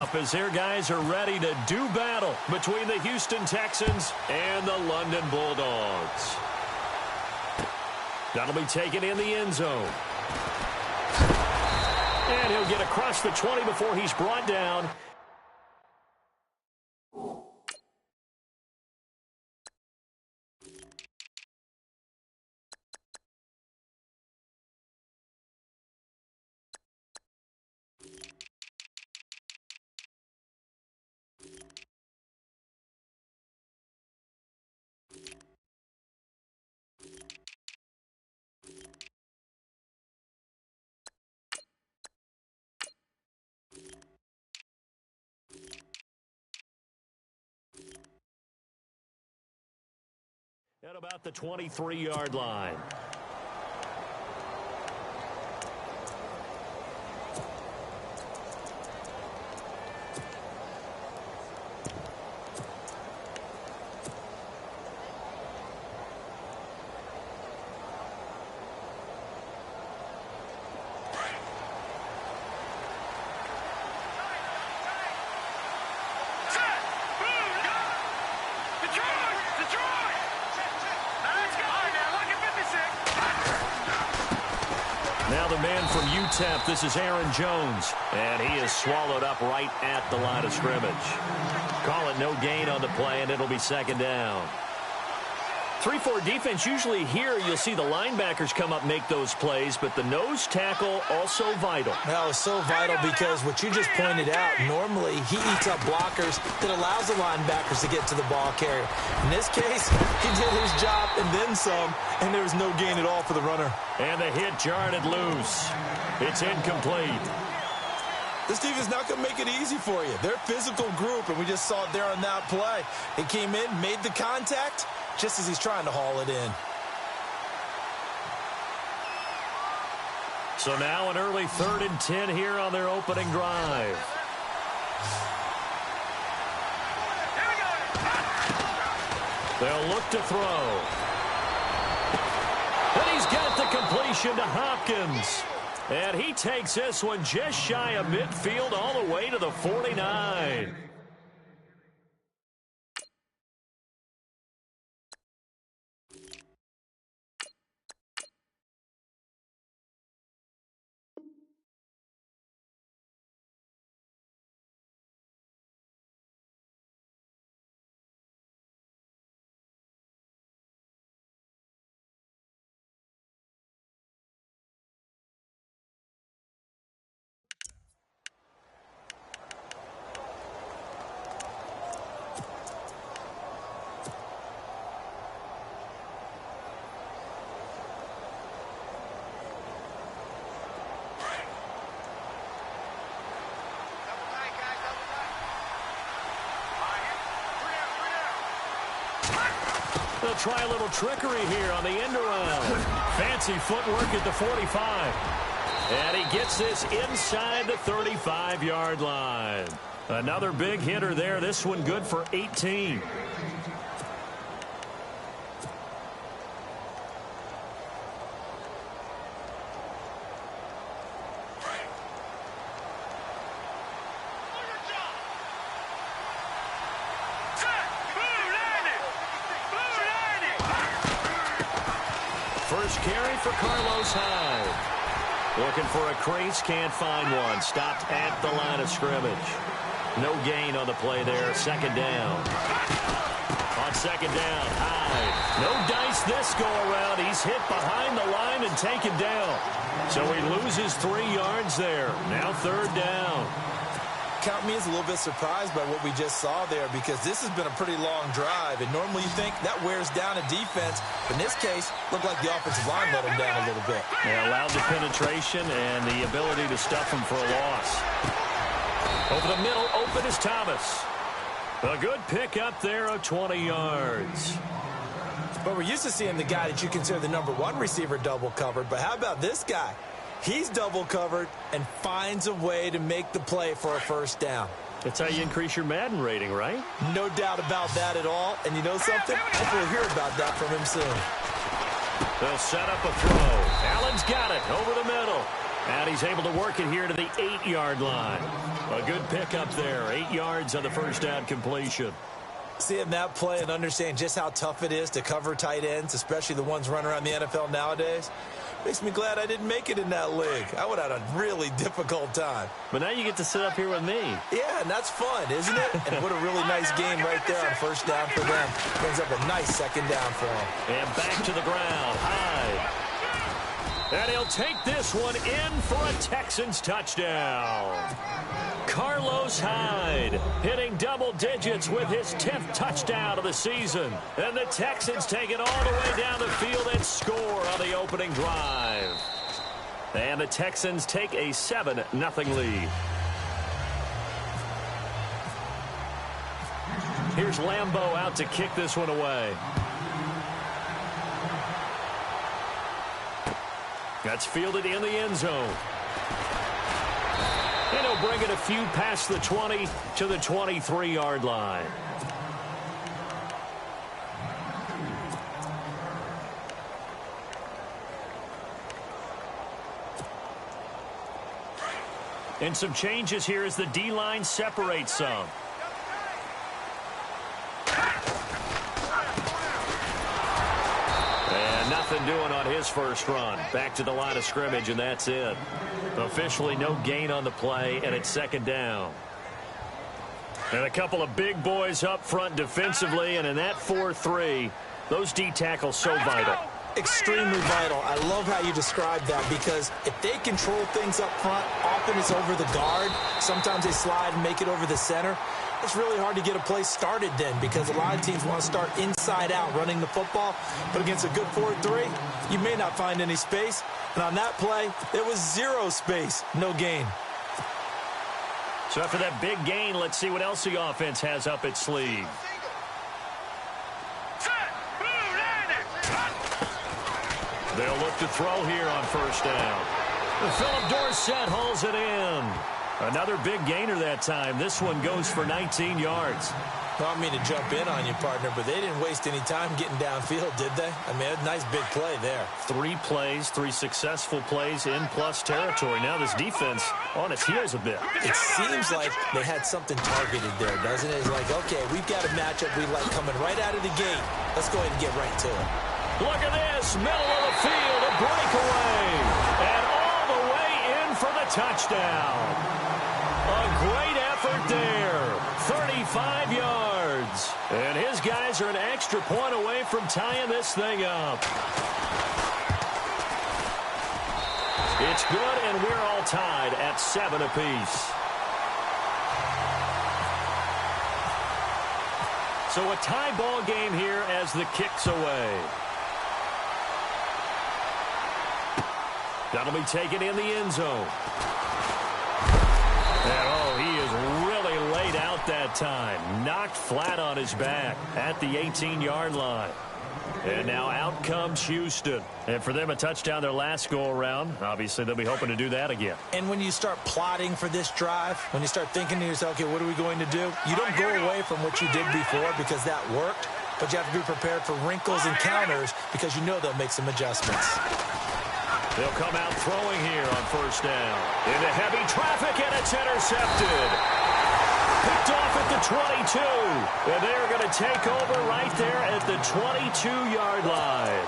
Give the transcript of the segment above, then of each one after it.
As their guys are ready to do battle between the Houston Texans and the London Bulldogs. That'll be taken in the end zone. And he'll get across the 20 before he's brought down. At about the 23-yard line. Now the man from UTEP, this is Aaron Jones, and he is swallowed up right at the line of scrimmage. Call it no gain on the play, and it'll be second down. 3-4 defense, usually here you'll see the linebackers come up make those plays, but the nose tackle also vital. Well, it's so vital because what you just pointed out, normally he eats up blockers that allows the linebackers to get to the ball carrier. In this case, he did his job and then some, and there was no gain at all for the runner. And the hit jarred it loose. It's incomplete. This defense is not going to make it easy for you. They're a physical group, and we just saw it there on that play. He came in, made the contact, just as he's trying to haul it in. So now an early 3rd and 10 here on their opening drive. They'll look to throw. And he's got the completion to Hopkins. And he takes this one just shy of midfield all the way to the 49. They'll try a little trickery here on the end around. Fancy footwork at the 45. And he gets this inside the 35-yard line. Another big hitter there. This one good for 18. First carry for Carlos Hyde. Looking for a crease, can't find one. Stopped at the line of scrimmage. No gain on the play there. Second down. On second down, Hyde. No dice this go-around. He's hit behind the line and taken down. So he loses 3 yards there. Now third down. Count me as a little bit surprised by what we just saw there because this has been a pretty long drive, and normally you think that wears down a defense. But in this case, looked like the offensive line let him down a little bit. Yeah, allowed the penetration and the ability to stuff him for a loss. Over the middle, open is Thomas. A good pick up there of 20 yards. But we're used to seeing the guy that you consider the #1 receiver double covered, but how about this guy? He's double covered and finds a way to make the play for a first down. That's how you increase your Madden rating, right? No doubt about that at all. And you know something? Hopefully we'll hear about that from him soon. They'll set up a throw. Allen's got it over the middle. And he's able to work it here to the 8-yard line. A good pickup there. 8 yards on the first down completion. Seeing that play and understand just how tough it is to cover tight ends, especially the ones running around the NFL nowadays, makes me glad I didn't make it in that league. I would have had a really difficult time. But now you get to sit up here with me. Yeah, and that's fun, isn't it? And what a really nice game right there on first down for them. Brings up a nice second down for them. And back to the ground. Hyde. And he'll take this one in for a Texans touchdown. Carlos Hyde hitting double digits with his 10th touchdown of the season. And the Texans take it all the way down the field and score on the opening drive. And the Texans take a 7-0 lead. Here's Lambeau out to kick this one away. That's fielded in the end zone. And he'll bring it a few past the 20 to the 23-yard line. And some changes here as the D-line separates some. And nothing doing on his first run. Back to the line of scrimmage, and that's it. Officially no gain on the play, and it's second down. And a couple of big boys up front defensively, and in that 4-3, those D tackles so vital. Extremely vital. I love how you describe that, because if they control things up front, often it's over the guard. Sometimes they slide and make it over the center. It's really hard to get a play started then, because a lot of teams want to start inside out running the football. But against a good 4-3, you may not find any space. And on that play, there was zero space, no gain. So after that big gain, let's see what else the offense has up its sleeve. They'll look to throw here on first down. Philip Dorsett hauls it in. Another big gainer that time. This one goes for 19 yards. I don't mean to jump in on you, partner, but they didn't waste any time getting downfield, did they? I mean, a nice big play there. 3 plays, 3 successful plays in plus territory. Now this defense on its heels a bit. It seems like they had something targeted there, doesn't it? It's like, okay, we've got a matchup we like coming right out of the gate. Let's go ahead and get right to it. Look at this, middle of the field, a breakaway. And all the way in for the touchdown. A great effort there. 35 yards. And his guys are an extra point away from tying this thing up. It's good, and we're all tied at 7 apiece. So a tie ball game here as the kick's away. That'll be taken in the end zone. And he is really laid out that time. Knocked flat on his back at the 18-yard line. And now out comes Houston. And for them, a touchdown their last go-around. Obviously, they'll be hoping to do that again. And when you start plotting for this drive, when you start thinking to yourself, okay, what are we going to do? You don't go away from what you did before because that worked. But you have to be prepared for wrinkles and counters because you know they'll make some adjustments. They'll come out throwing here on first down. Into heavy traffic, and it's intercepted. Picked off at the 22. And they're going to take over right there at the 22-yard line.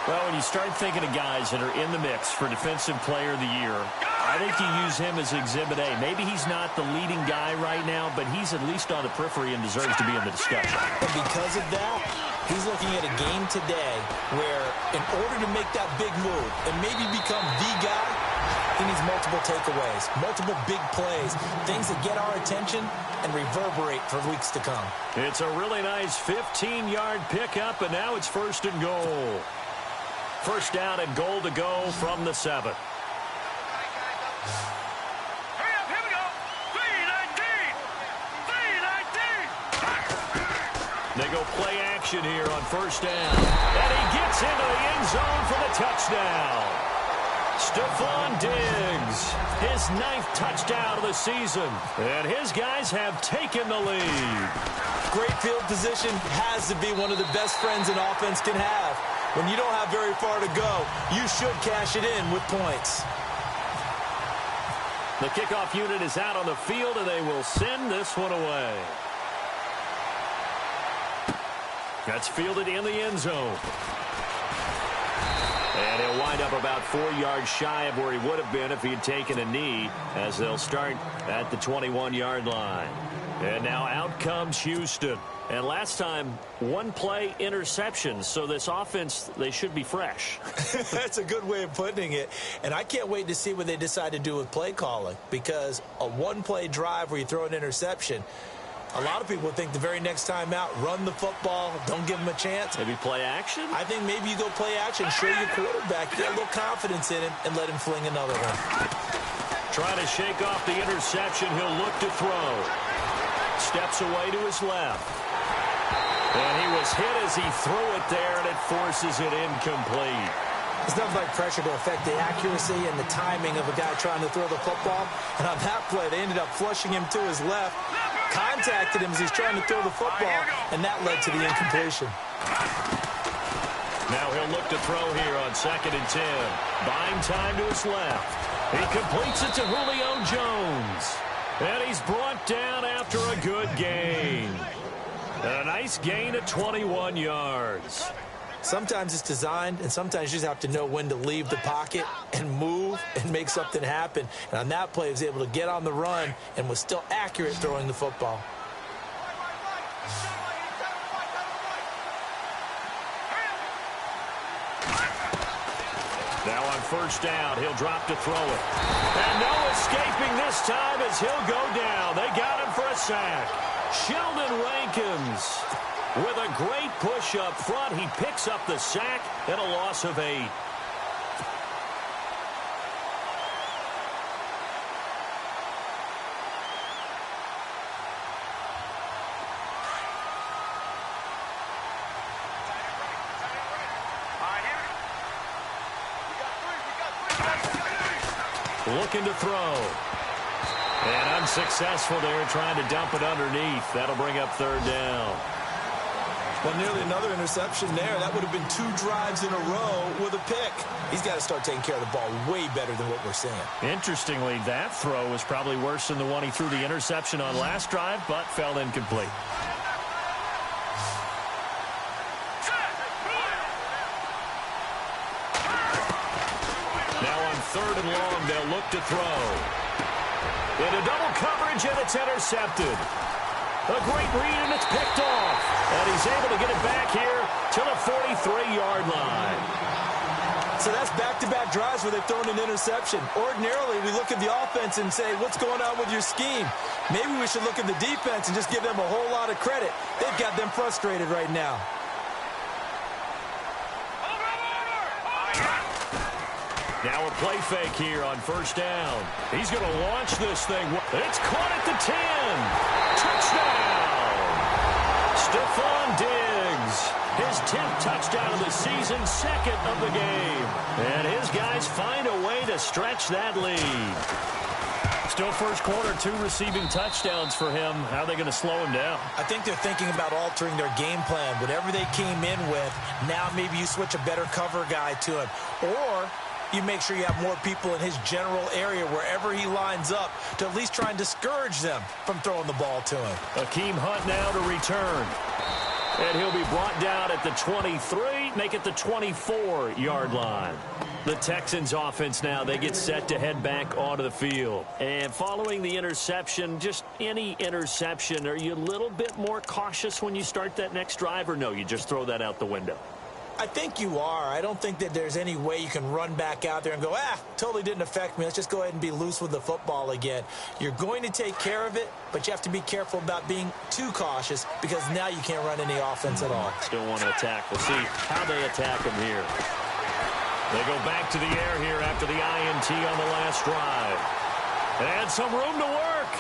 Well, when you start thinking of guys that are in the mix for Defensive Player of the Year, I think you use him as Exhibit A. Maybe he's not the leading guy right now, but he's at least on the periphery and deserves to be in the discussion. And because of that, he's looking at a game today where in order to make that big move and maybe become the guy, he needs multiple takeaways, multiple big plays, things that get our attention and reverberate for weeks to come. It's a really nice 15-yard pickup, and now it's first and goal. First down and goal to go from the 7. They go play action here on first down. And he gets into the end zone for the touchdown. Stephon Diggs, his 9th touchdown of the season. And his guys have taken the lead. Great field position has to be one of the best friends an offense can have. When you don't have very far to go, you should cash it in with points. The kickoff unit is out on the field, and they will send this one away. That's fielded in the end zone. And he'll wind up about 4 yards shy of where he would have been if he had taken a knee, as they'll start at the 21-yard line. And now out comes Houston. And last time, one play interception. So this offense, they should be fresh. That's a good way of putting it. And I can't wait to see what they decide to do with play calling, because a one-play drive where you throw an interception, a lot of people think the very next time out, run the football, don't give them a chance. Maybe play action? I think maybe you go play action, show your quarterback, get a little confidence in him, and let him fling another one. Trying to shake off the interception. He'll look to throw. Steps away to his left. And he was hit as he threw it there, and it forces it incomplete. There's nothing like pressure to affect the accuracy and the timing of a guy trying to throw the football. And on that play, they ended up flushing him to his left, contacted him as he's trying to throw the football, and that led to the incompletion. Now he'll look to throw here on 2nd and 10. Buying time to his left. He completes it to Julio Jones. And he's brought down after a good gain. A nice gain of 21 yards. Sometimes it's designed, and sometimes you just have to know when to leave the pocket and move and make something happen. And on that play, he was able to get on the run and was still accurate throwing the football. Now on 1st down, he'll drop to throw it. And no escaping this time as he'll go down. They got him for a sack. Sheldon Rankins with a great push up front. He picks up the sack and a loss of 8. Looking to throw. And unsuccessful there, trying to dump it underneath. That'll bring up 3rd down. Well, nearly another interception there. That would have been 2 drives in a row with a pick. He's got to start taking care of the ball way better than what we're seeing. Interestingly, that throw was probably worse than the one he threw the interception on last drive, but fell incomplete. Now on 3rd and long, they'll look to throw. Into double coverage, and it's intercepted. A great read, and it's picked off. And he's able to get it back here to the 43-yard line. So that's back-to-back drives where they've thrown an interception. Ordinarily, we look at the offense and say, what's going on with your scheme? Maybe we should look at the defense and just give them a whole lot of credit. They've got them frustrated right now. Now a play fake here on 1st down. He's going to launch this thing. It's caught at the 10. Touchdown! Stephon Diggs. His 10th touchdown of the season, 2nd of the game. And his guys find a way to stretch that lead. Still first quarter, 2 receiving touchdowns for him. How are they going to slow him down? I think they're thinking about altering their game plan. Whatever they came in with, now maybe you switch a better cover guy to him. Or you make sure you have more people in his general area wherever he lines up to at least try and discourage them from throwing the ball to him. Akeem Hunt now to return. And he'll be brought down at the 23, make it the 24-yard line. The Texans offense now, they get set to head back onto the field. And following the interception, just any interception, are you a little bit more cautious when you start that next drive, or no, you just throw that out the window? I think you are. I don't think that there's any way you can run back out there and go, totally didn't affect me. Let's just go ahead and be loose with the football again. You're going to take care of it, but you have to be careful about being too cautious because now you can't run any offense at all. Still want to attack. We'll see how they attack him here. They go back to the air here after the INT on the last drive. And some room to work.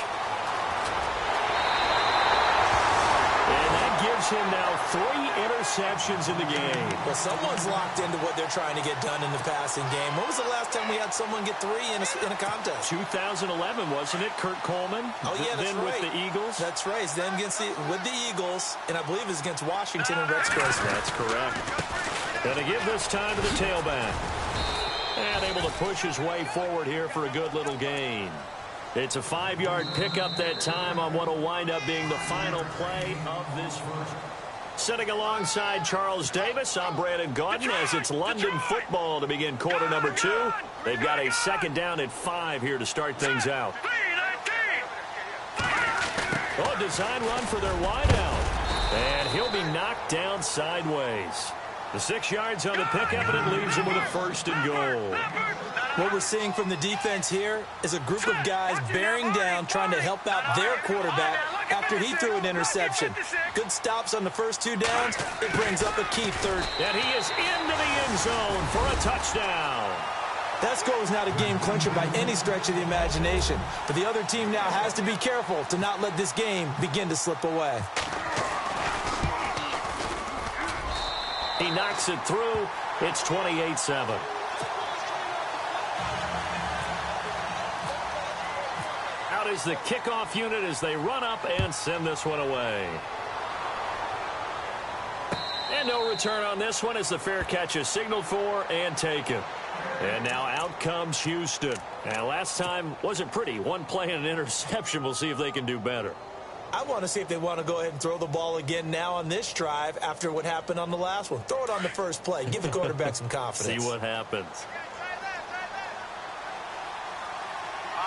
And that gives him now 3 interceptions in the game. Well, someone's locked into what they're trying to get done in the passing game. When was the last time we had someone get 3 in a contest? 2011, wasn't it? Kurt Coleman. Oh, yeah, that's then right. With the Eagles. That's right. It's then with the Eagles, and I believe it's against Washington and Rex Grossman. That's correct. Going to give this time to the tailback. And able to push his way forward here for a good little gain. It's a 5-yard pickup that time on what will wind up being the final play of this first. Sitting alongside Charles Davis, I'm Brandon Gaudin as it's London football to begin quarter number 2. They've got a second down at 5 here to start things out. Oh, design run for their wideout. And he'll be knocked down sideways. The 6 yards on the pickup, and it leaves him with a first and goal. What we're seeing from the defense here is a group of guys bearing down, trying to help out their quarterback after he threw an interception. Good stops on the first 2 downs. It brings up a key third. And he is into the end zone for a touchdown. That score is not a game clincher by any stretch of the imagination. But the other team now has to be careful to not let this game begin to slip away. He knocks it through. It's 28-7. Out is the kickoff unit as they run up and send this one away. And no return on this one as the fair catch is signaled for and taken. And now out comes Houston. And last time wasn't pretty. One play and an interception. We'll see if they can do better. I want to see if they want to go ahead and throw the ball again now on this drive after what happened on the last one. Throw it on the first play. Give the quarterback some confidence. See what happens.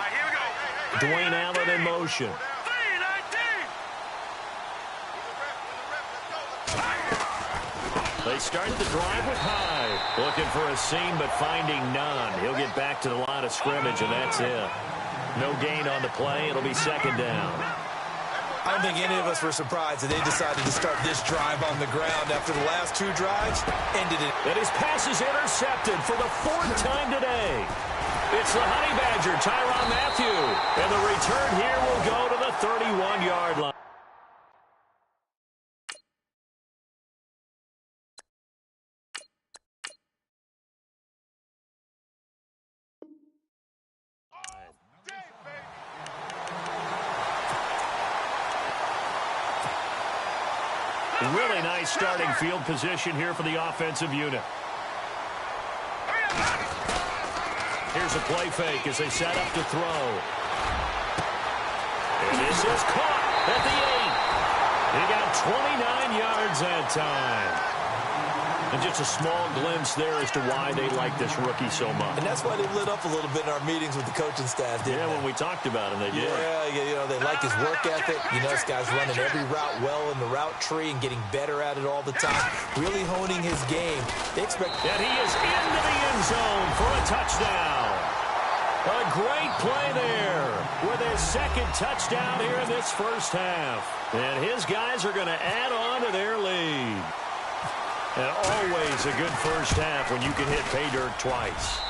Here we go. Dwayne Allen in motion. They start the drive with Hyde. Looking for a seam, but finding none. He'll get back to the line of scrimmage, and that's it. No gain on the play. It'll be second down. I don't think any of us were surprised that they decided to start this drive on the ground after the last 2 drives ended it. And his pass is intercepted for the 4th time today. It's the Honey Badger, Tyrann Mathieu. And the return here will go to the 31-yard line. Really nice starting field position here for the offensive unit. Here's a play fake as they set up to throw. And this is caught at the 8. He got 29 yards that time. And just a small glimpse there as to why they like this rookie so much. And that's why they lit up a little bit in our meetings with the coaching staff, didn't they? When we talked about him, they did. Yeah, you know, they like his work ethic. You know, this guy's running every route well in the route tree and getting better at it all the time, really honing his game. They expect... And he is into the end zone for a touchdown. A great play there with his second touchdown here in this first half. And his guys are going to add on to their lead. And always a good first half when you can hit pay dirt twice.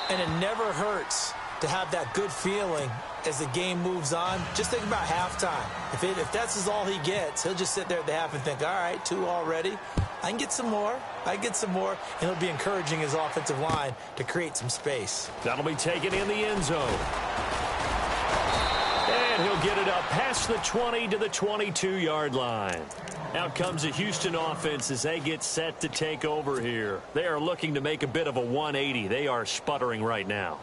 And it never hurts to have that good feeling as the game moves on. Just think about halftime. If that's all he gets, he'll just sit there at the half and think, all right, 2 already. I can get some more. And he'll be encouraging his offensive line to create some space. That'll be taken in the end zone. And he'll get it up past the 20 to the 22-yard line. Out comes the Houston offense as they get set to take over here. They are looking to make a bit of a 180. They are sputtering right now.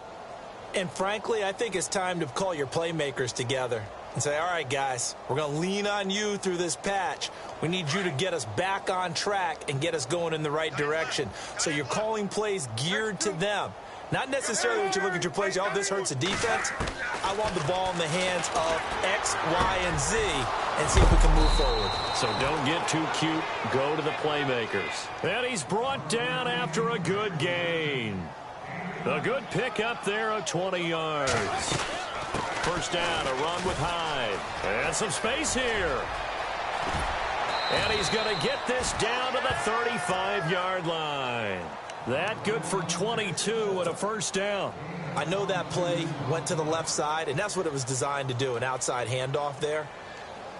And frankly, I think it's time to call your playmakers together and say, all right, guys, we're going to lean on you through this patch. We need you to get us back on track and get us going in the right direction. So you're calling plays geared to them. Not necessarily when you look at your plays, oh, this hurts the defense. I want the ball in the hands of X, Y, and Z and see if we can move forward. So don't get too cute. Go to the playmakers. And he's brought down after a good gain. A good pickup there of 20 yards. First down, a run with Hyde. And some space here. And he's going to get this down to the 35-yard line. That good for 22 and a first down. I know that play went to the left side, and that's what it was designed to do, an outside handoff there.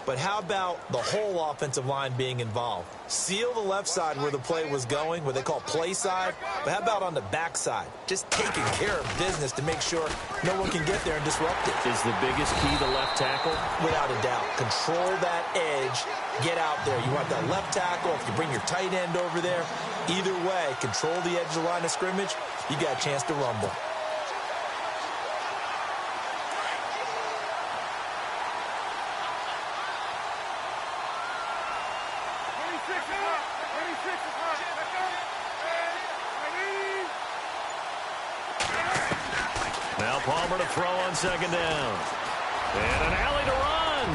But how about the whole offensive line being involved? Seal the left side where the play was going, what they call play side. But how about on the back side? Just taking care of business to make sure no one can get there and disrupt it. Is the biggest key the left tackle? Without a doubt. Control that edge. Get out there. You want that left tackle. If you bring your tight end over there, either way, control the edge of the line of scrimmage. You got a chance to rumble. Now Palmer to throw on second down. And an alley to run.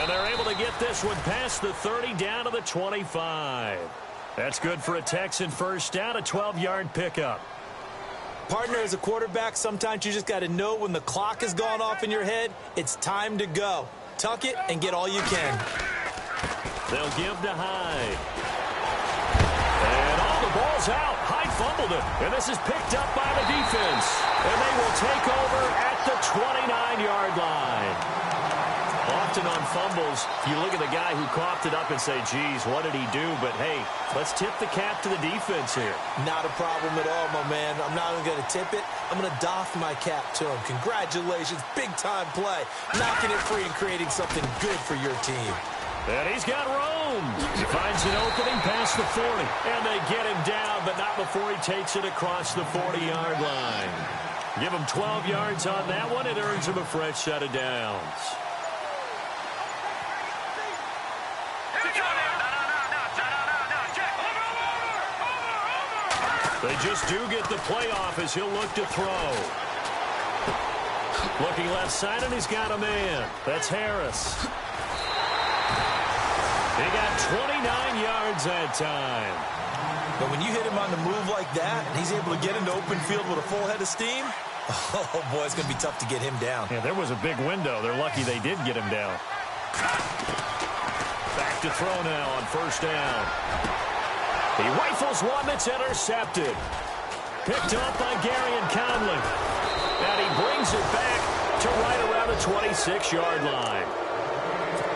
And they're able to get this one past the 30 down to the 25. That's good for a Texan first down, a 12-yard pickup. Partner, as a quarterback, sometimes you just got to know when the clock has gone off in your head, it's time to go. Tuck it and get all you can. They'll give to Hyde. And all the ball's out. Hyde fumbled it. And this is picked up by the defense. And they will take over at the 29-yard line. Often on fumbles, you look at the guy who coughed it up and say, geez, what did he do? But, hey, let's tip the cap to the defense here. Not a problem at all, my man. I'm not even going to tip it. I'm going to doff my cap to him. Congratulations. Big-time play. Knocking it free and creating something good for your team. And he's got room. He finds an opening past the 40. And they get him down, but not before he takes it across the 40-yard line. Give him 12 yards on that one. It earns him a fresh set of downs. They just do get the playoff as he'll look to throw. Looking left side, and he's got a man. That's Harris. He got 29 yards that time. But when you hit him on the move like that, and he's able to get into open field with a full head of steam, oh, boy, it's going to be tough to get him down. Yeah, there was a big window. They're lucky they did get him down. Back to throw now on first down. He rifles one that's intercepted. Picked up by Gary and Conley. And he brings it back to right around the 26-yard line.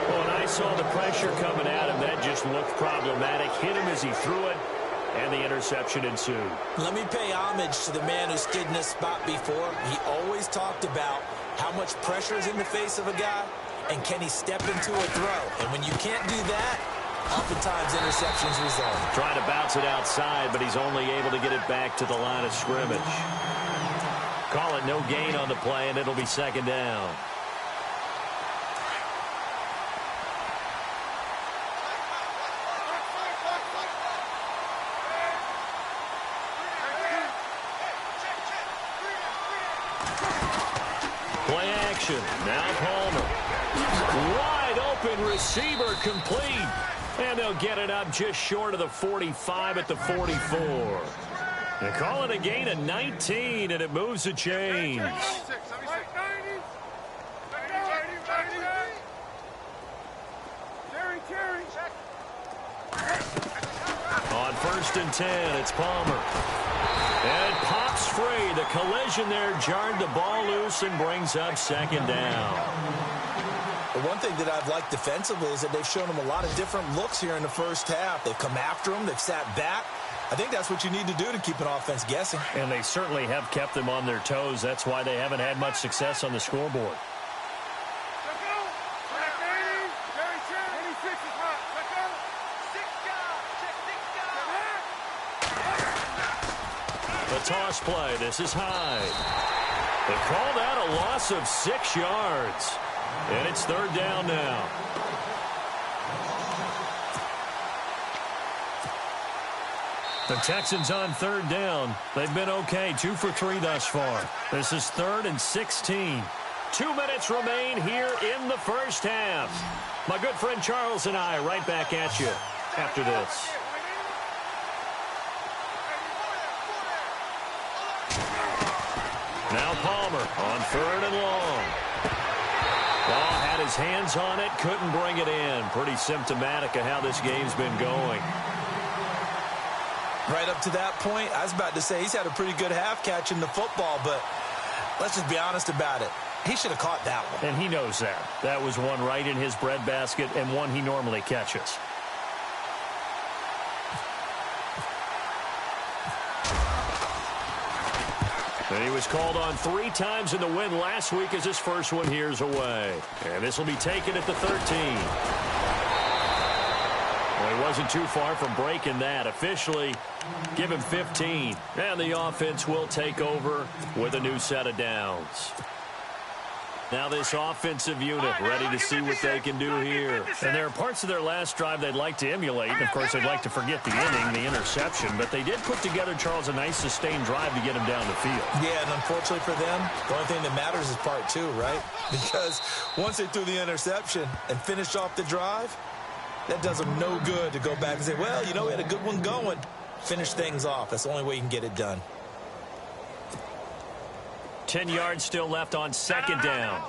Well, when I saw the pressure coming at him, that just looked problematic. Hit him as he threw it, and the interception ensued. Let me pay homage to the man who stood in this spot before. He always talked about how much pressure is in the face of a guy, and can he step into a throw. And when you can't do that, oftentimes interceptions result. Trying to bounce it outside, but he's only able to get it back to the line of scrimmage. Call it no gain on the play, and it'll be second down. Play action. Now Palmer. Wide open receiver complete. And they'll get it up just short of the 45 at the 44. They call it a gain of 19, and it moves the chains. On first and 10, it's Palmer. And it pops free. The collision there jarred the ball loose and brings up second down. The one thing that I've liked defensively is that they've shown him a lot of different looks here in the first half. They've come after him. They've sat back. I think that's what you need to do to keep an offense guessing. And they certainly have kept them on their toes. That's why they haven't had much success on the scoreboard. The toss play. This is Hyde. They call that a loss of 6 yards. And it's third down now. The Texans on third down. They've been okay, 2 for 3 thus far. This is 3rd and 16. 2 minutes remain here in the first half. My good friend Charles and I right back at you after this. Now Palmer on 3rd and long. Ball had his hands on it, couldn't bring it in. Pretty symptomatic of how this game's been going. Right up to that point, I was about to say he's had a pretty good half catching the football, but let's just be honest about it. He should have caught that one. And he knows that. That was one right in his breadbasket and one he normally catches. And he was called on 3 times in the win last week as his first one here's away. And this will be taken at the 13. Well, he wasn't too far from breaking that. Officially, give him 15. And the offense will take over with a new set of downs. Now this offensive unit ready to see what they can do here. And there are parts of their last drive they'd like to emulate. And, of course, they'd like to forget the inning, the interception. But they did put together, Charles, a nice sustained drive to get him down the field. Yeah, and unfortunately for them, the only thing that matters is part two, right? Because once they threw the interception and finished off the drive, that does them no good to go back and say, well, you know, we had a good one going. Finish things off. That's the only way you can get it done. 10 yards still left on second down.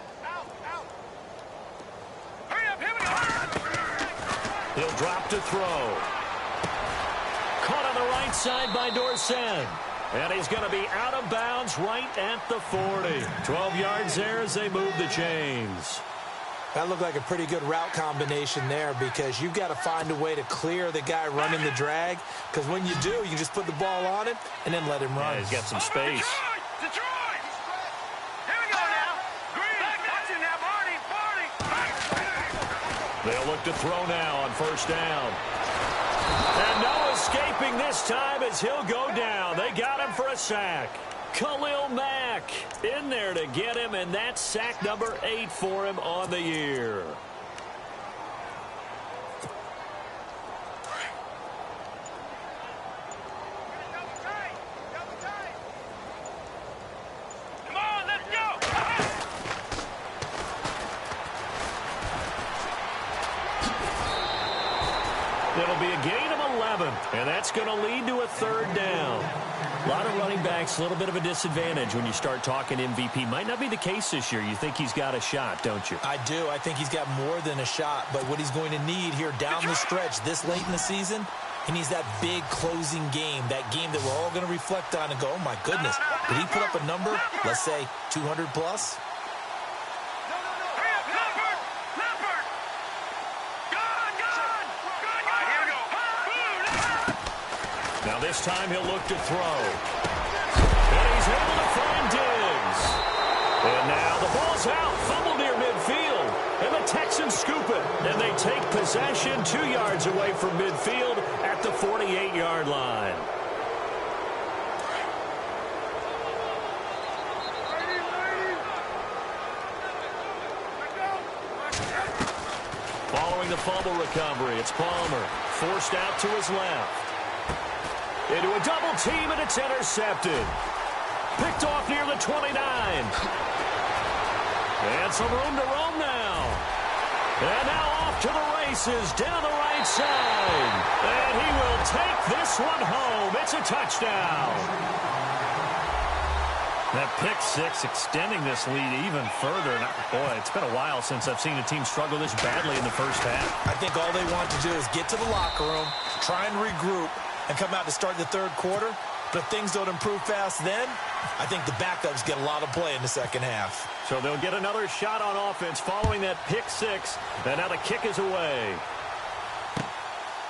He'll drop to throw. Caught on the right side by Dorsett. And he's going to be out of bounds right at the 40. 12 yards there as they move the chains. That looked like a pretty good route combination there because you've got to find a way to clear the guy running the drag. Because when you do, you just put the ball on him and then let him run. Yeah, he's got some space. They'll look to throw now on first down. And no escaping this time as he'll go down. They got him for a sack. Khalil Mack in there to get him, and that's sack number 8 for him on the year. It'll be a gain of 11, and that's going to lead to a third down. A lot of running backs, a little bit of a disadvantage when you start talking MVP. Might not be the case this year. You think he's got a shot, don't you? I do. I think he's got more than a shot, but what he's going to need here down the stretch this late in the season, he needs that big closing game, that game that we're all going to reflect on and go, oh, my goodness, did he put up a number, let's say, 200 plus? Now this time he'll look to throw. And he's able to find Diggs. And now the ball's out. Fumble near midfield. And the Texans scoop it. And they take possession 2 yards away from midfield at the 48-yard line. Following the fumble recovery, it's Palmer. Forced out to his left. Into a double team, and it's intercepted. Picked off near the 29. And some room to roam now. And now off to the races down the right side. And he will take this one home. It's a touchdown. That pick six extending this lead even further. And boy, it's been a while since I've seen a team struggle this badly in the first half. I think all they want to do is get to the locker room, try and regroup, and come out to start the third quarter. But if things don't improve fast then, I think the backups get a lot of play in the second half. So they'll get another shot on offense following that pick six. And now the kick is away.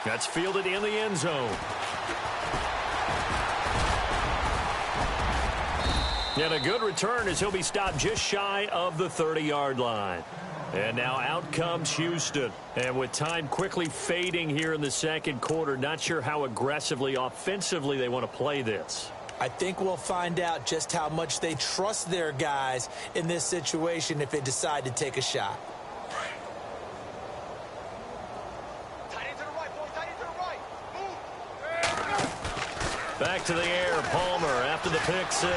That's fielded in the end zone. And a good return as he'll be stopped just shy of the 30-yard line. And now out comes Houston. And with time quickly fading here in the second quarter, not sure how aggressively, offensively they want to play this. I think we'll find out just how much they trust their guys in this situation if they decide to take a shot. Back to the air, Palmer after the pick six.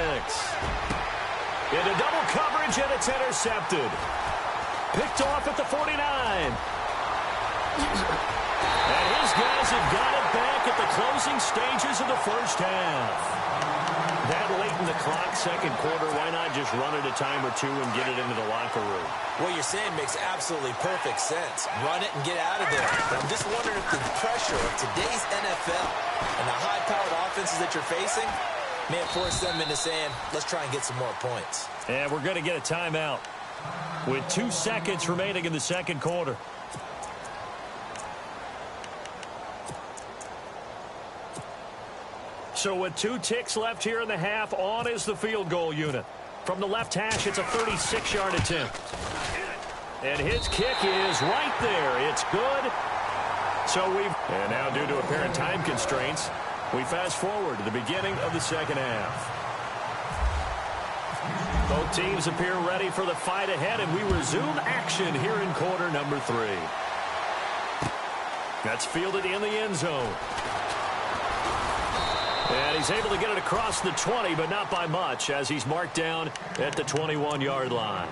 Into double coverage, and it's intercepted. Picked off at the 49. And his guys have got it back at the closing stages of the first half. That late in the clock, second quarter, why not just run it a time or two and get it into the locker room? What you're saying makes absolutely perfect sense. Run it and get out of there. But I'm just wondering if the pressure of today's NFL and the high-powered offenses that you're facing may have forced them into saying, let's try and get some more points. And we're going to get a timeout with 2 seconds remaining in the second quarter. So with 2 ticks left here in the half, on is the field goal unit. From the left hash, it's a 36-yard attempt. And his kick is right there. It's good. And now due to apparent time constraints, we fast forward to the beginning of the second half. Both teams appear ready for the fight ahead, and we resume action here in quarter number 3. That's fielded in the end zone. And he's able to get it across the 20, but not by much, as he's marked down at the 21-yard line.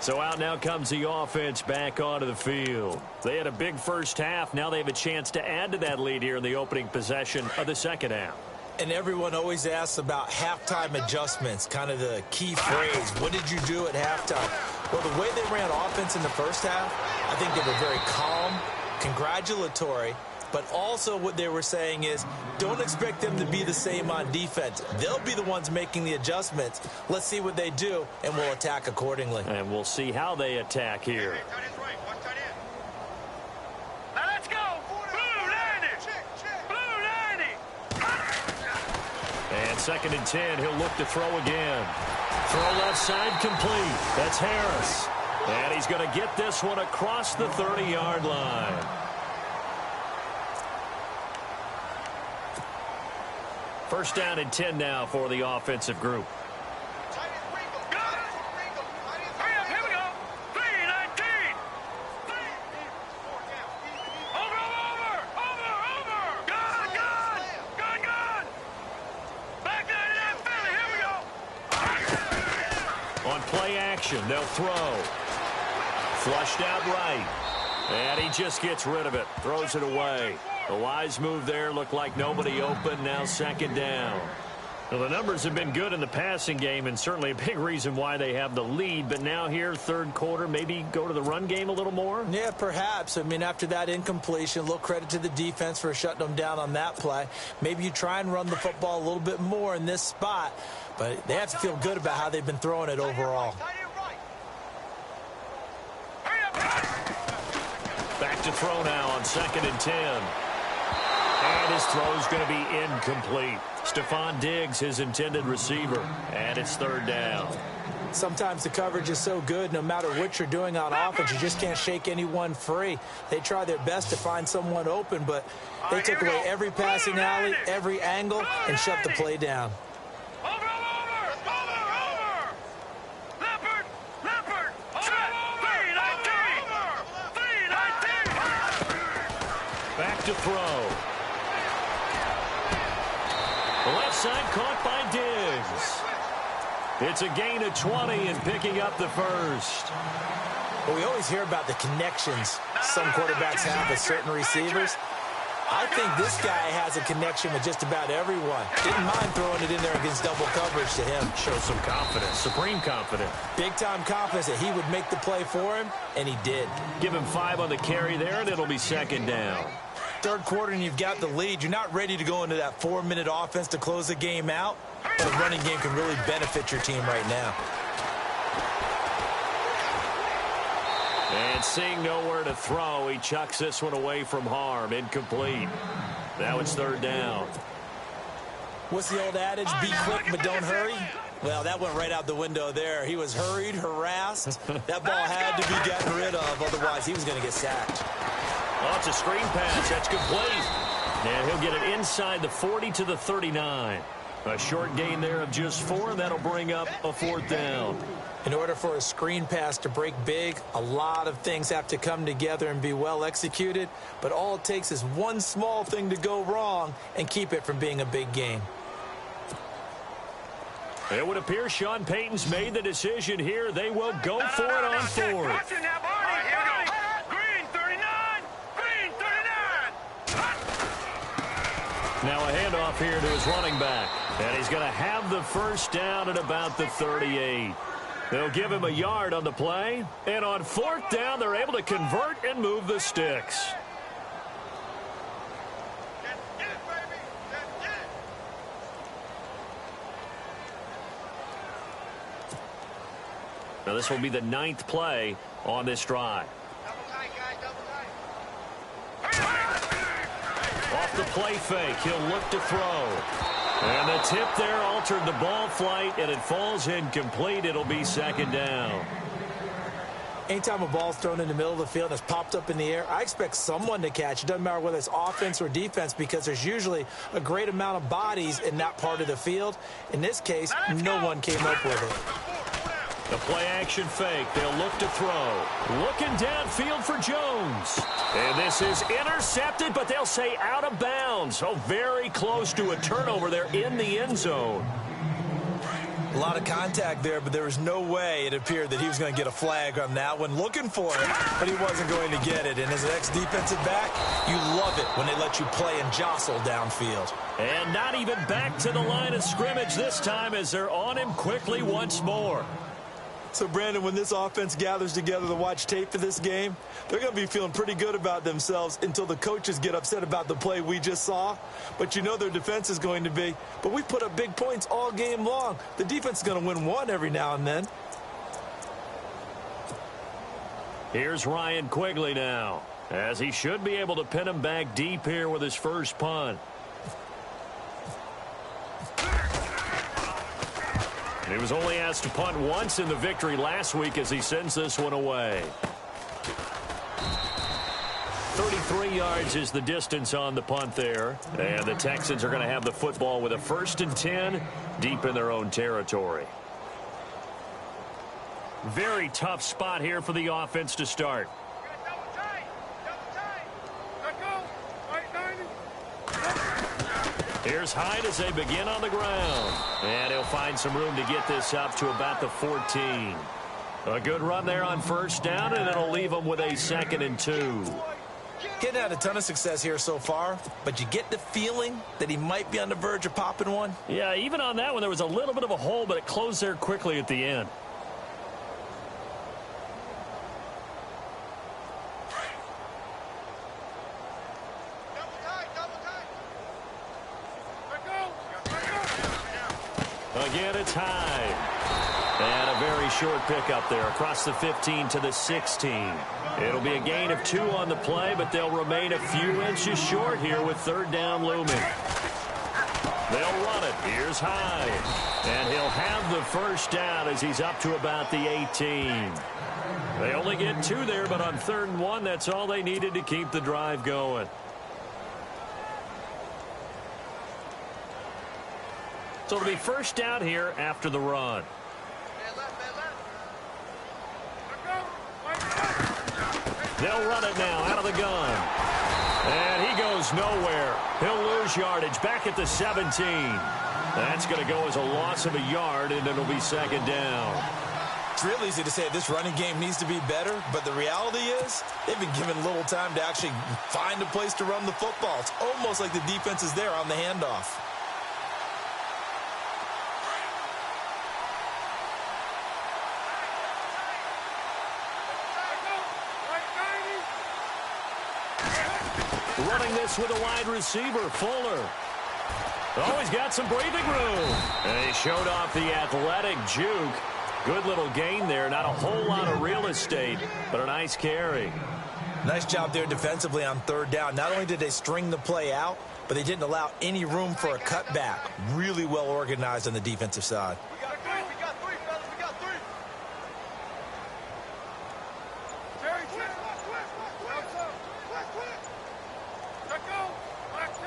So out now comes the offense back onto the field. They had a big first half. Now they have a chance to add to that lead here in the opening possession of the second half. And everyone always asks about halftime adjustments, kind of the key phrase. What did you do at halftime? Well, the way they ran offense in the first half, I think they were very calm, congratulatory, but also what they were saying is don't expect them to be the same on defense. They'll be the ones making the adjustments. Let's see what they do, and we'll attack accordingly. And we'll see how they attack here. Now let's go. Blue 90. Blue 90. And 2nd and 10, he'll look to throw again. Throw left side complete. That's Harris. And he's going to get this one across the 30-yard line. First down and 10 now for the offensive group. On play action, they'll throw. Flushed out right. And he just gets rid of it. Throws it away. The wise move there. Looked like nobody open. Now 2nd down. Well, the numbers have been good in the passing game, and certainly a big reason why they have the lead. But now here, 3rd quarter, maybe go to the run game a little more? Yeah, perhaps. I mean, after that incompletion, a little credit to the defense for shutting them down on that play. Maybe you try and run the football a little bit more in this spot. But they have to feel good about how they've been throwing it overall. Back to throw now on 2nd and 10. And his throw's going to be incomplete. Stephon Diggs, his intended receiver. And it's 3rd down. Sometimes the coverage is so good, no matter what you're doing on offense, you just can't shake anyone free. They try their best to find someone open, but they took away every passing alley, every angle, and shut the play down. Back to throw. The left side caught by Diggs. It's a gain of 20 and picking up the first. Well, we always hear about the connections some quarterbacks have with certain receivers. I think this guy has a connection with just about everyone. Didn't mind throwing it in there against double coverage to him. Shows some confidence, supreme confidence. Big-time confidence that he would make the play for him, and he did. Give him 5 on the carry there, and it'll be 2nd down. 3rd quarter, and you've got the lead. You're not ready to go into that 4-minute offense to close the game out. But a running game can really benefit your team right now. And seeing nowhere to throw, he chucks this one away from harm. Incomplete. Now it's 3rd down. What's the old adage? Be quick, but don't hurry. Well, that went right out the window there. He was hurried, harassed. That ball had to be gotten rid of, otherwise he was going to get sacked. Oh, it's a screen pass. That's complete. And he'll get it inside the 40 to the 39. A short gain there of just 4, and that'll bring up a 4th down. In order for a screen pass to break big, a lot of things have to come together and be well executed. But all it takes is one small thing to go wrong and keep it from being a big game. It would appear Sean Payton's made the decision here. They will go for it on 4th. Now a handoff here to his running back. And he's going to have the first down at about the 38. They'll give him a yard on the play. And on 4th down, they're able to convert and move the sticks. Now this will be the 9th play on this drive. Off the play fake, he'll look to throw. And the tip there altered the ball flight, and it falls incomplete. It'll be 2nd down. Anytime a ball's thrown in the middle of the field that's popped up in the air, I expect someone to catch. It doesn't matter whether it's offense or defense, because there's usually a great amount of bodies in that part of the field. In this case, no one came up with it. The play-action fake. They'll look to throw. Looking downfield for Jones. And this is intercepted, but they'll say out of bounds. So very close to a turnover there in the end zone. A lot of contact there, but there was no way it appeared that he was going to get a flag on that one. Looking for it, but he wasn't going to get it. And as an ex-defensive back, you love it when they let you play and jostle downfield. And not even back to the line of scrimmage this time as they're on him quickly once more. So, Brandon, when this offense gathers together to watch tape for this game, they're going to be feeling pretty good about themselves until the coaches get upset about the play we just saw. But you know their defense is going to be. But we put up big points all game long. The defense is going to win one every now and then. Here's Ryan Quigley now, as he should be able to pin him back deep here with his first punt. He was only asked to punt once in the victory last week as he sends this one away. 33 yards is the distance on the punt there. And the Texans are going to have the football with a 1st and 10 deep in their own territory. Very tough spot here for the offense to start. Here's Hyde as they begin on the ground. And he'll find some room to get this up to about the 14. A good run there on first down, and it'll leave them with a 2nd and 2. Getting had a ton of success here so far, but you get the feeling that he might be on the verge of popping one. Yeah, even on that one, there was a little bit of a hole, but it closed there quickly at the end. Again, it's Hyde. And a very short pickup there across the 15 to the 16. It'll be a gain of 2 on the play, but they'll remain a few inches short here with 3rd down looming. They'll run it. Here's Hyde. And he'll have the first down as he's up to about the 18. They only get 2 there, but on 3rd and 1, that's all they needed to keep the drive going. So it'll be first down here after the run. They'll run it now out of the gun. And he goes nowhere. He'll lose yardage back at the 17. That's going to go as a loss of a yard, and it'll be 2nd down. It's real easy to say this running game needs to be better, but the reality is they've been given little time to actually find a place to run the football. It's almost like the defense is there on the handoff. Running this with a wide receiver, Fuller. Oh, he's got some breathing room. And he showed off the athletic juke. Good little gain there. Not a whole lot of real estate, but a nice carry. Nice job there defensively on 3rd down. Not only did they string the play out, but they didn't allow any room for a cutback. Really well organized on the defensive side.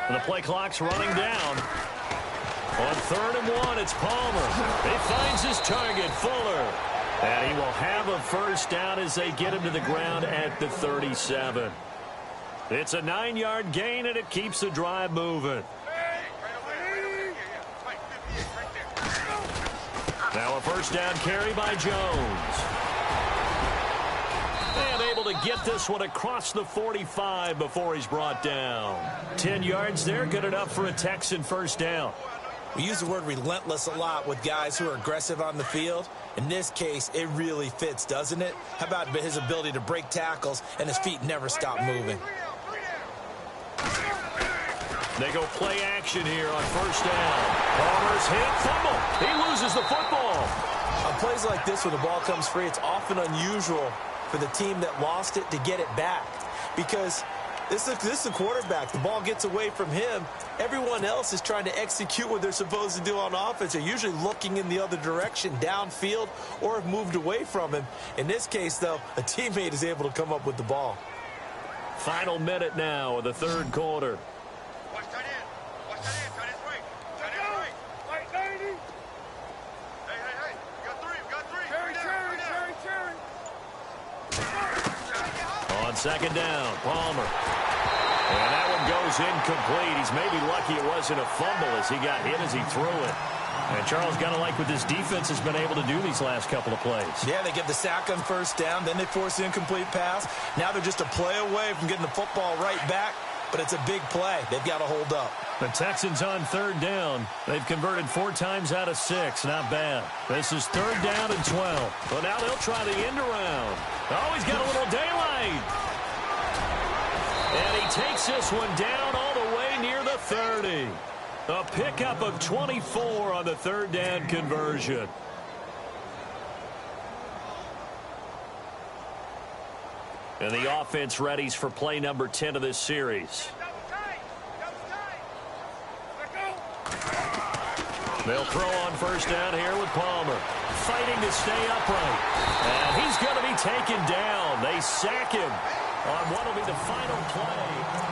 And the play clock's running down. On 3rd and 1, it's Palmer. He finds his target, Fuller. And he will have a first down as they get him to the ground at the 37. It's a 9-yard gain, and it keeps the drive moving. Now a first down carry by Jones. And able to get this one across the 45 before he's brought down. 10 yards there, good enough for a Texan first down. We use the word relentless a lot with guys who are aggressive on the field. In this case, it really fits, doesn't it? How about his ability to break tackles and his feet never stop moving? They go play action here on first down. Palmer's hit, fumble. He loses the football. On plays like this, when the ball comes free, it's often unusual for the team that lost it to get it back. Because this is a quarterback. The ball gets away from him. Everyone else is trying to execute what they're supposed to do on offense. They're usually looking in the other direction, downfield, or have moved away from him. In this case, though, a teammate is able to come up with the ball. Final minute now of the 3rd quarter. second down, Palmer. And that one goes incomplete. He's maybe lucky it wasn't a fumble as he got hit as he threw it. And Charles, got to like what this defense has been able to do these last couple of plays. Yeah, they get the sack on first down, then they force the incomplete pass. Now they're just a play away from getting the football right back, but it's a big play. They've got to hold up. The Texans on third down. They've converted 4 times out of 6. Not bad. This is third down and 12. Well, now they'll try the end around. Oh, he's got a little daylight. And he takes this one down all the way near the 30. A pickup of 24 on the third down conversion. And the offense readies for play number 10 of this series. They'll throw on first down here with Palmer. Fighting to stay upright. And he's going to be taken down. They sack him on what will be the final play.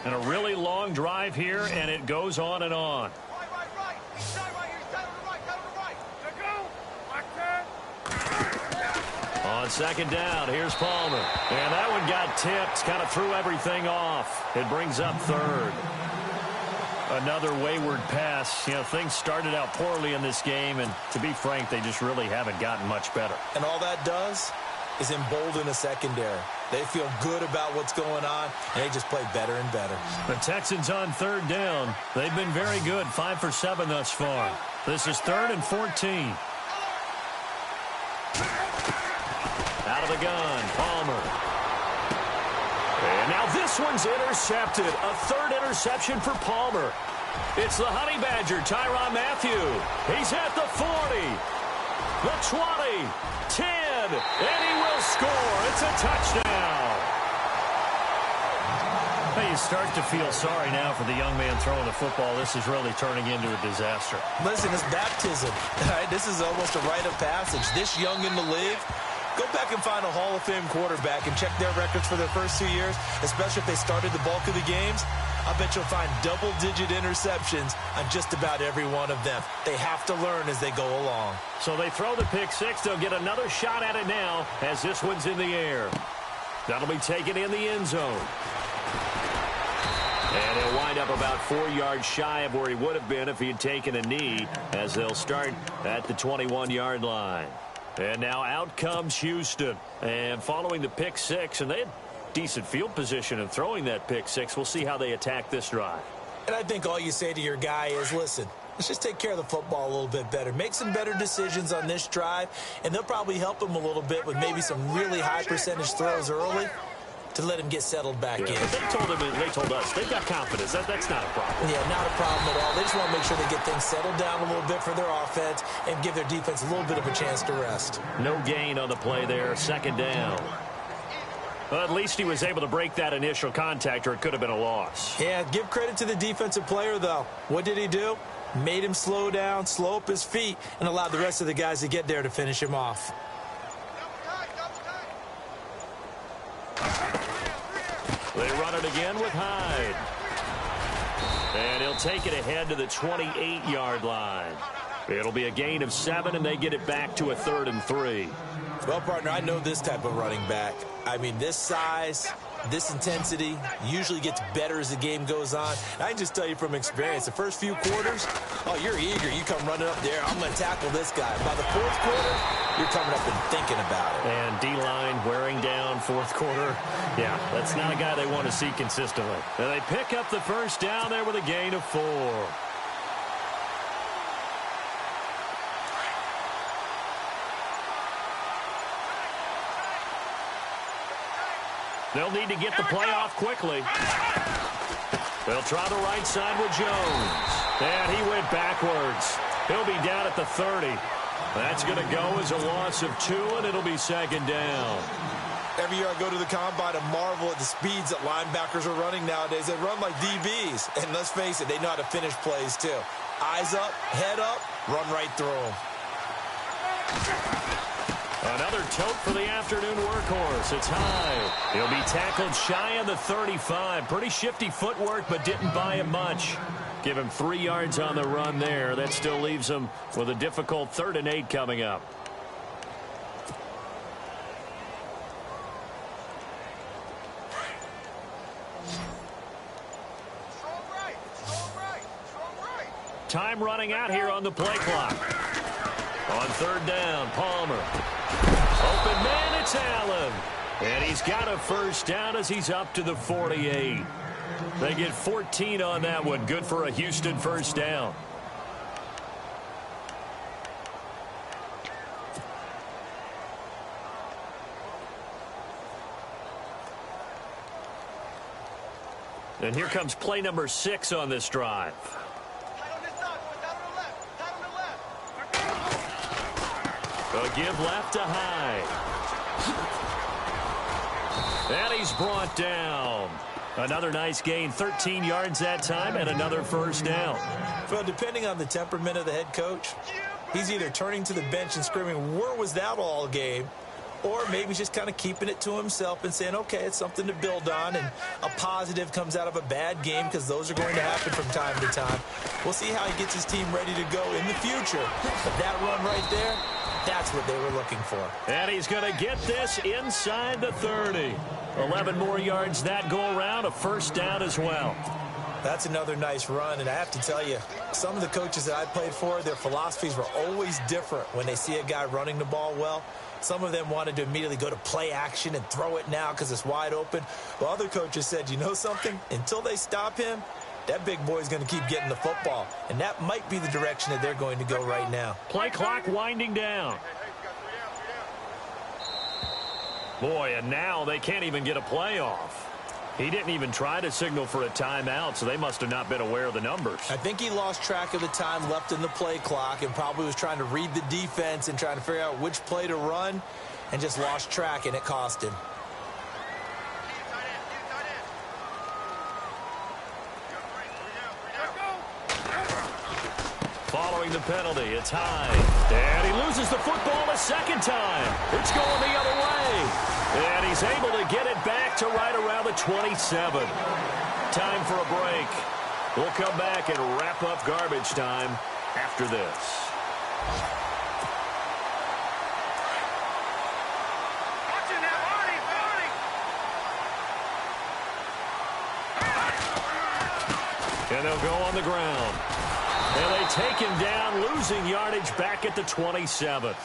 And a really long drive here, and it goes on and on. On second down, here's Palmer. And that one got tipped, kind of threw everything off. It brings up third. Another wayward pass. You know, things started out poorly in this game, and to be frank, they just really haven't gotten much better. And all that does is embolden the secondary. They feel good about what's going on, and they just play better and better. The Texans on third down. They've been very good, 5 for 7 thus far. This is 3rd and 14. Out of the gun, Palmer. And now this one's intercepted. A third interception for Palmer. It's the Honey Badger, Tyrann Mathieu. He's at the 40, the 20, 10, and he will score. It's a touchdown. Hey, you start to feel sorry now for the young man throwing the football. This is really turning into a disaster. Listen, it's baptism. Right? This is almost a rite of passage. This young in the league, go back and find a Hall of Fame quarterback and check their records for their first 2 years, especially if they started the bulk of the games. I bet you'll find double-digit interceptions on just about every one of them. They have to learn as they go along. So they throw the pick six. They'll get another shot at it now as this one's in the air. That'll be taken in the end zone. And he'll wind up about 4 yards shy of where he would have been if he had taken a knee, as they'll start at the 21-yard line. And now out comes Houston. And following the pick six, and they had decent field position in throwing that pick six. We'll see how they attack this drive. And I think all you say to your guy is, listen, let's just take care of the football a little bit better. Make some better decisions on this drive, and they'll probably help him a little bit with maybe some really high percentage throws early to let him get settled back in. But they told us they've got confidence. That's not a problem. Yeah, not a problem at all. They just want to make sure they get things settled down a little bit for their offense and give their defense a little bit of a chance to rest. No gain on the play there. Second down. Well, at least he was able to break that initial contact, or it could have been a loss. Yeah, give credit to the defensive player, though. What did he do? Made him slow down, slow up his feet, and allowed the rest of the guys to get there to finish him off. They run it again with Hyde. And he'll take it ahead to the 28-yard line. It'll be a gain of 7, and they get it back to a 3rd and 3. Well, partner, I know this type of running back. I mean, this size, this intensity usually gets better as the game goes on. And I can just tell you from experience, the first few quarters, oh, you're eager. You come running up there, I'm going to tackle this guy. By the 4th quarter, you're coming up and thinking about it. And D-line wearing down 4th quarter. Yeah, that's not a guy they want to see consistently. And they pick up the first down there with a gain of 4. They'll need to get the play off quickly. They'll try the right side with Jones. And he went backwards. He'll be down at the 30. That's going to go as a loss of 2, and it'll be second down. Every year I go to the combine and marvel at the speeds that linebackers are running nowadays. They run like DBs. And let's face it, they know how to finish plays too. Eyes up, head up, run right through them. Another tote for the afternoon workhorse. It's high. He'll be tackled shy of the 35. Pretty shifty footwork, but didn't buy him much. Give him 3 yards on the run there. That still leaves him with a difficult 3rd and 8 coming up. Time running out here on the play clock. On 3rd down, Palmer. Open man, it's Allen. And he's got a 1st down as he's up to the 48. They get 14 on that one. Good for a Houston 1st down. And here comes play number 6 on this drive. A give left to Hyde. And he's brought down. Another nice gain, 13 yards that time, and another 1st down. Well, depending on the temperament of the head coach, he's either turning to the bench and screaming, where was that all game? Or maybe just kind of keeping it to himself and saying, okay, it's something to build on, and a positive comes out of a bad game, because those are going to happen from time to time. We'll see how he gets his team ready to go in the future. But that run right there, that's what they were looking for. And he's going to get this inside the 30. 11 more yards that go around, a 1st down as well. That's another nice run, and I have to tell you, some of the coaches that I played for, their philosophies were always different when they see a guy running the ball well. Some of them wanted to immediately go to play action and throw it now because it's wide open. While other coaches said, you know something? Until they stop him, that big boy's going to keep getting the football. And that might be the direction that they're going to go right now. Play clock winding down. Boy, and now they can't even get a play off. He didn't even try to signal for a timeout, so they must have not been aware of the numbers. I think he lost track of the time left in the play clock and probably was trying to read the defense and trying to figure out which play to run and just lost track, and it cost him. Following the penalty, it's Hyde. And he loses the football a 2nd time. It's going the other way. And he's able to get it back to right around the 27. Time for a break. We'll come back and wrap up garbage time after this. And they'll go on the ground. And they take him down, losing yardage back at the 27th.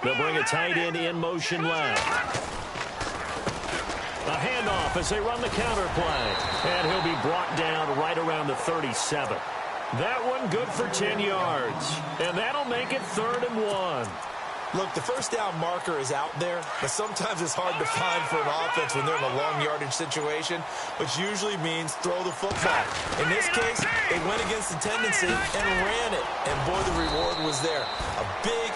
They'll bring a tight end in motion left. A handoff as they run the counter play. And he'll be brought down right around the 37. That one good for 10 yards. And that'll make it 3rd and 1. Look, the 1st down marker is out there, but sometimes it's hard to find for an offense when they're in a long yardage situation, which usually means throw the football. In this case, they went against the tendency and ran it. And boy, the reward was there. A big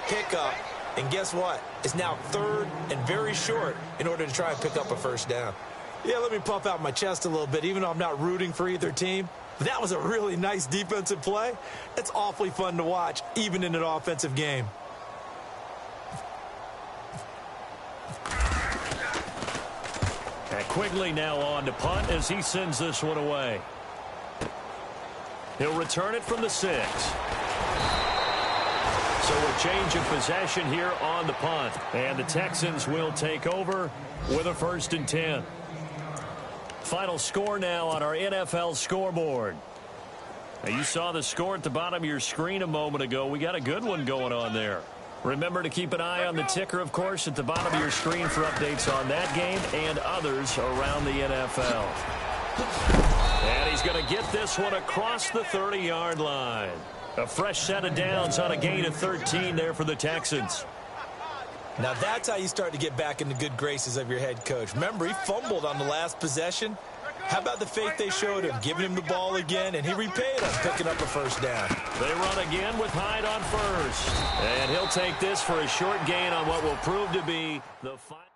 pickup. And guess what? It's now 3rd and very short in order to try and pick up a 1st down. Yeah, let me puff out my chest a little bit, even though I'm not rooting for either team. But that was a really nice defensive play. It's awfully fun to watch, even in an offensive game. And Quigley now on to punt as he sends this one away. He'll return it from the 6. So a change of possession here on the punt. And the Texans will take over with a 1st and 10. Final score now on our NFL scoreboard. Now you saw the score at the bottom of your screen a moment ago. We got a good one going on there. Remember to keep an eye on the ticker, of course, at the bottom of your screen for updates on that game and others around the NFL. And he's going to get this one across the 30-yard line. A fresh set of downs on a gain of 13 there for the Texans. Now that's how you start to get back in the good graces of your head coach. Remember, he fumbled on the last possession. How about the faith they showed him, giving him the ball again, and he repaid them, picking up a 1st down. They run again with Hyde on 1st. And he'll take this for a short gain on what will prove to be the final.